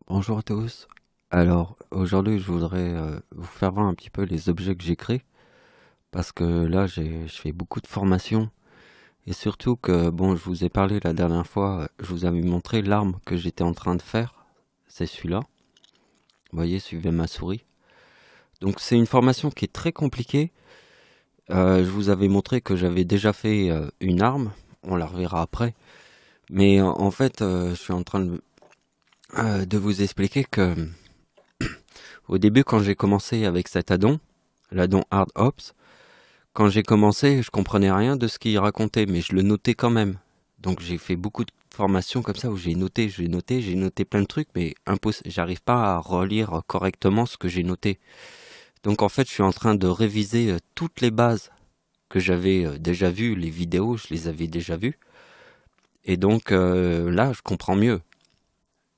Bonjour à tous. Alors, aujourd'hui, je voudrais vous faire voir un petit peu les objets que j'ai créés parce que là, je fais beaucoup de formations et surtout que, bon, je vous ai parlé la dernière fois, je vous avais montré l'arme que j'étais en train de faire. C'est celui-là. Vous voyez, suivez ma souris. Donc, c'est une formation qui est très compliquée. Je vous avais montré que j'avais déjà fait une arme. On la reverra après. Mais en fait, je suis en train de vous expliquer que au début, quand j'ai commencé avec cet addon, l'addon Hard Ops, quand j'ai commencé, je comprenais rien de ce qu'il racontait, mais je le notais quand même. Donc j'ai fait beaucoup de formations comme ça où j'ai noté plein de trucs, mais j'arrive pas à relire correctement ce que j'ai noté. Donc en fait, je suis en train de réviser toutes les bases que j'avais déjà vues, les vidéos, je les avais déjà vues. Et donc là, je comprends mieux.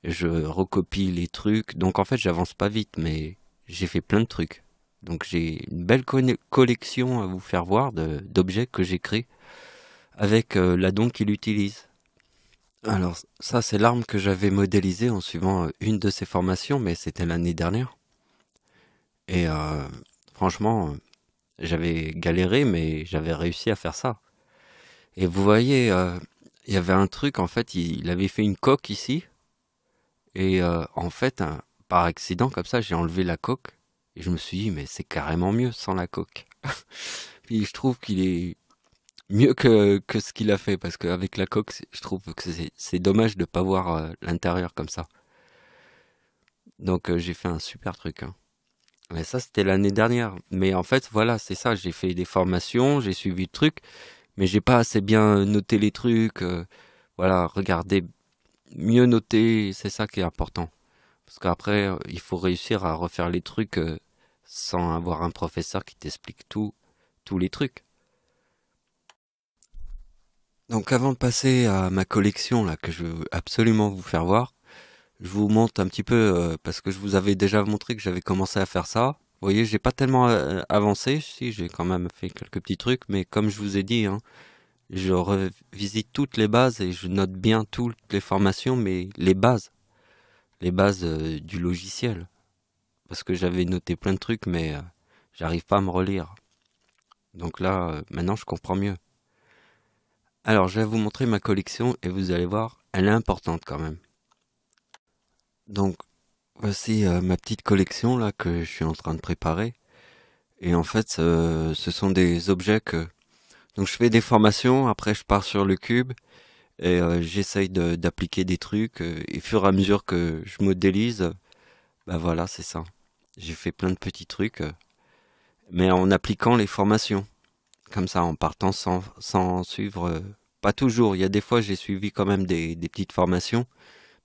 Je recopie les trucs. Donc en fait, j'avance pas vite, mais j'ai fait plein de trucs. Donc j'ai une belle collection à vous faire voir d'objets que j'ai créés avec l'addon qu'il utilise. Alors ça, c'est l'arme que j'avais modélisée en suivant une de ces formations, mais c'était l'année dernière. Et franchement, j'avais galéré, mais j'avais réussi à faire ça. Et vous voyez, il y avait un truc, en fait, il avait fait une coque ici, et en fait, par accident, comme ça, j'ai enlevé la coque, et je me suis dit, mais c'est carrément mieux sans la coque. Puis je trouve qu'il est mieux que ce qu'il a fait, parce qu'avec la coque, je trouve que c'est dommage de pas voir l'intérieur comme ça. Donc j'ai fait un super truc, hein. Mais ça, c'était l'année dernière. Mais en fait, voilà, c'est ça, j'ai fait des formations, j'ai suivi le truc, mais j'ai pas assez bien noté les trucs. Voilà, regardez, mieux noter, c'est ça qui est important. Parce qu'après, il faut réussir à refaire les trucs sans avoir un professeur qui t'explique tous les trucs. Donc avant de passer à ma collection là que je veux absolument vous faire voir, je vous montre un petit peu parce que je vous avais déjà montré que j'avais commencé à faire ça. Vous voyez, j'ai pas tellement avancé, si j'ai quand même fait quelques petits trucs, mais comme je vous ai dit, hein, je revisite toutes les bases et je note bien toutes les formations, mais les bases du logiciel, parce que j'avais noté plein de trucs, mais j'arrive pas à me relire. Donc là, maintenant, je comprends mieux. Alors, je vais vous montrer ma collection et vous allez voir, elle est importante quand même. Donc, voici ma petite collection là que je suis en train de préparer. Et en fait, ce sont des objets que... Donc je fais des formations, après je pars sur le cube et j'essaye d'appliquer des trucs. Et au fur et à mesure que je modélise, bah voilà, c'est ça. J'ai fait plein de petits trucs, mais en appliquant les formations. Comme ça, en partant sans suivre... pas toujours, il y a des fois j'ai suivi quand même des petites formations,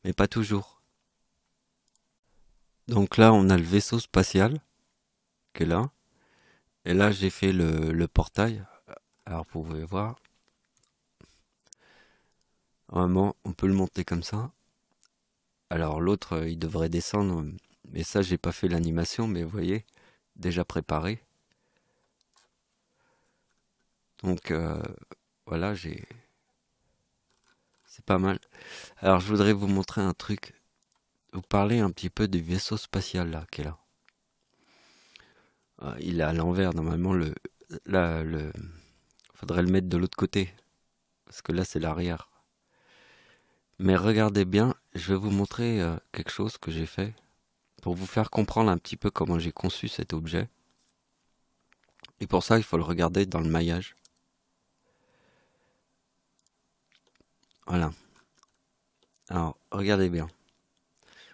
mais pas toujours. Donc là, on a le vaisseau spatial qui est là. Et là, j'ai fait le portail. Alors, vous pouvez voir. Normalement, on peut le monter comme ça. Alors, l'autre, il devrait descendre. Mais ça, j'ai pas fait l'animation, mais vous voyez, déjà préparé. Donc, voilà, c'est pas mal. Alors, je voudrais vous montrer un truc. Vous parler un petit peu du vaisseau spatial, là, qui est là. Il est à l'envers, normalement, là, faudrait le mettre de l'autre côté. Parce que là, c'est l'arrière. Mais regardez bien, je vais vous montrer quelque chose que j'ai fait pour vous faire comprendre un petit peu comment j'ai conçu cet objet. Et pour ça, il faut le regarder dans le maillage. Voilà. Alors, regardez bien.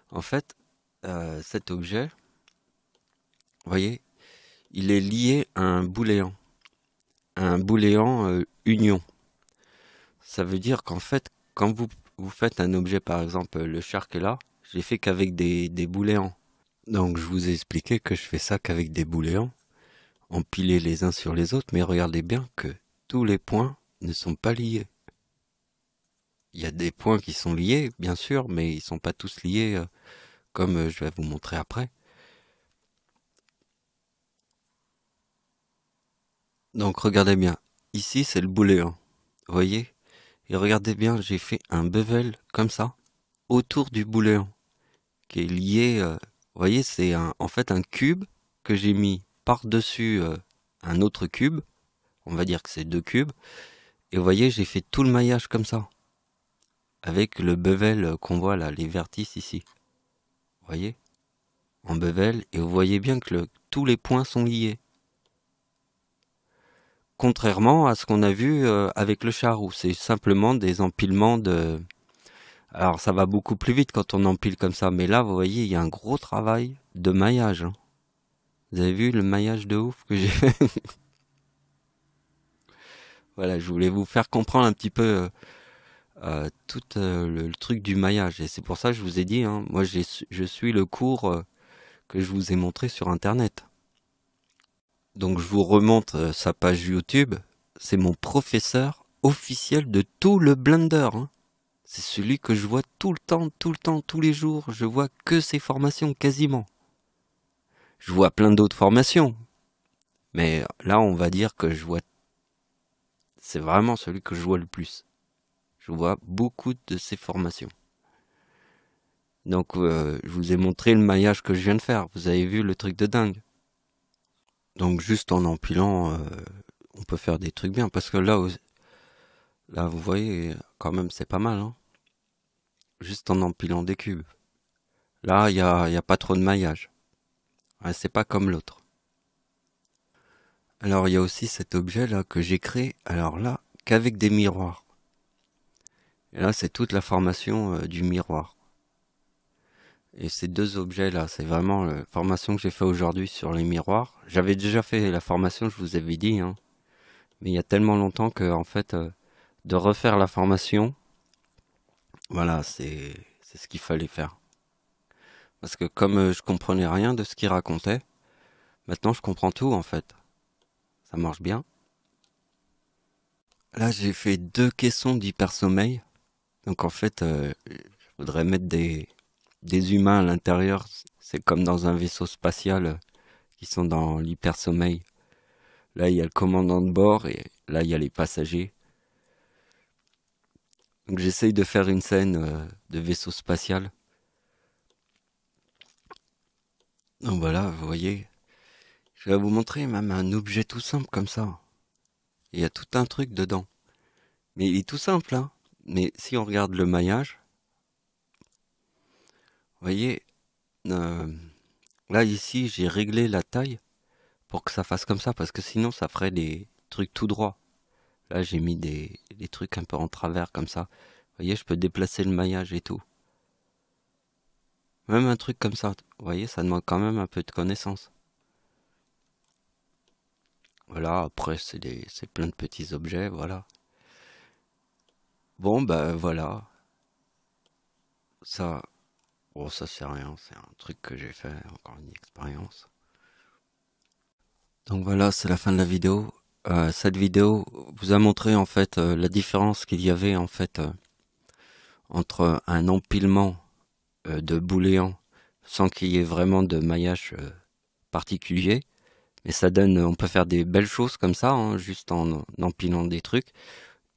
En fait, cet objet, vous voyez, il est lié à un booléen union. Ça veut dire qu'en fait, quand vous faites un objet, par exemple, le shark est là, j'ai fait qu'avec des booléens. Donc, je vous ai expliqué que je fais ça qu'avec des booléens, empilés les uns sur les autres, mais regardez bien que tous les points ne sont pas liés. Il y a des points qui sont liés, bien sûr, mais ils sont pas tous liés comme je vais vous montrer après. Donc regardez bien, ici c'est le booléen, vous voyez? Et regardez bien, j'ai fait un bevel comme ça, autour du booléen. qui est lié. Vous voyez, c'est en fait un cube que j'ai mis par-dessus un autre cube. On va dire que c'est 2 cubes. Et vous voyez, j'ai fait tout le maillage comme ça. Avec le bevel qu'on voit là, les vertices ici. Vous voyez? En bevel. Et vous voyez bien que tous les points sont liés. Contrairement à ce qu'on a vu avec le char, où c'est simplement des empilements de... Alors ça va beaucoup plus vite quand on empile comme ça, mais là vous voyez il y a un gros travail de maillage. Hein. Vous avez vu le maillage de ouf que j'ai fait? Voilà, je voulais vous faire comprendre un petit peu tout le truc du maillage. Et c'est pour ça que je vous ai dit, hein, moi je suis le cours que je vous ai montré sur internet. Donc je vous remonte sa page YouTube, c'est mon professeur officiel de tout le Blender. Hein. C'est celui que je vois tout le temps, tous les jours. Je vois que ses formations, quasiment. Je vois plein d'autres formations. Mais là, on va dire que je vois... C'est vraiment celui que je vois le plus. Je vois beaucoup de ses formations. Donc, je vous ai montré le maillage que je viens de faire. Vous avez vu le truc de dingue. Donc, juste en empilant, on peut faire des trucs bien. Parce que là, vous voyez, quand même, c'est pas mal. Hein. Juste en empilant des cubes. Là, il y a pas trop de maillage. Ouais, c'est pas comme l'autre. Alors, il y a aussi cet objet là que j'ai créé. Alors là, qu'avec des miroirs. Et là, c'est toute la formation du miroir. Et ces 2 objets là, c'est vraiment la formation que j'ai fait aujourd'hui sur les miroirs. J'avais déjà fait la formation, je vous avais dit, hein. Mais il y a tellement longtemps que, en fait, de refaire la formation, voilà, c'est ce qu'il fallait faire. Parce que comme je comprenais rien de ce qu'il racontait, maintenant je comprends tout en fait. Ça marche bien. Là, j'ai fait 2 caissons d'hypersommeil. Donc en fait, je voudrais mettre des humains à l'intérieur. C'est comme dans un vaisseau spatial qui sont dans l'hypersommeil. Là, il y a le commandant de bord et là, il y a les passagers. Donc j'essaye de faire une scène de vaisseau spatial. Donc voilà, vous voyez. Je vais vous montrer même un objet tout simple comme ça. Il y a tout un truc dedans. Mais il est tout simple, hein. Mais si on regarde le maillage, vous voyez, là ici, j'ai réglé la taille pour que ça fasse comme ça, parce que sinon ça ferait des trucs tout droits. Là j'ai mis des trucs un peu en travers comme ça. Vous voyez, je peux déplacer le maillage et tout. Même un truc comme ça, vous voyez, ça demande quand même un peu de connaissance. Voilà, après c'est plein de petits objets, voilà. Bon, bah voilà. Ça, bon, ça c'est rien, c'est un truc que j'ai fait, encore une expérience. Donc voilà, c'est la fin de la vidéo. Cette vidéo vous a montré en fait la différence qu'il y avait en fait entre un empilement de bouléant sans qu'il y ait vraiment de maillage particulier. Mais ça donne, on peut faire des belles choses comme ça, hein, juste en empilant des trucs.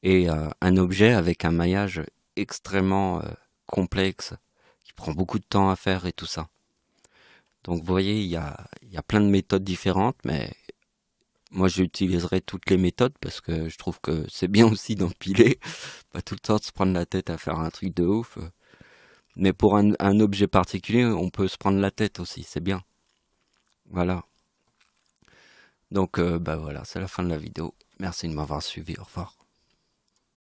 Et un objet avec un maillage extrêmement complexe, qui prend beaucoup de temps à faire et tout ça. Donc vous voyez, il y a plein de méthodes différentes, mais moi j'utiliserai toutes les méthodes parce que je trouve que c'est bien aussi d'empiler, pas tout le temps de se prendre la tête à faire un truc de ouf. Mais pour un objet particulier, on peut se prendre la tête aussi, c'est bien. Voilà. Donc bah voilà, c'est la fin de la vidéo. Merci de m'avoir suivi, au revoir.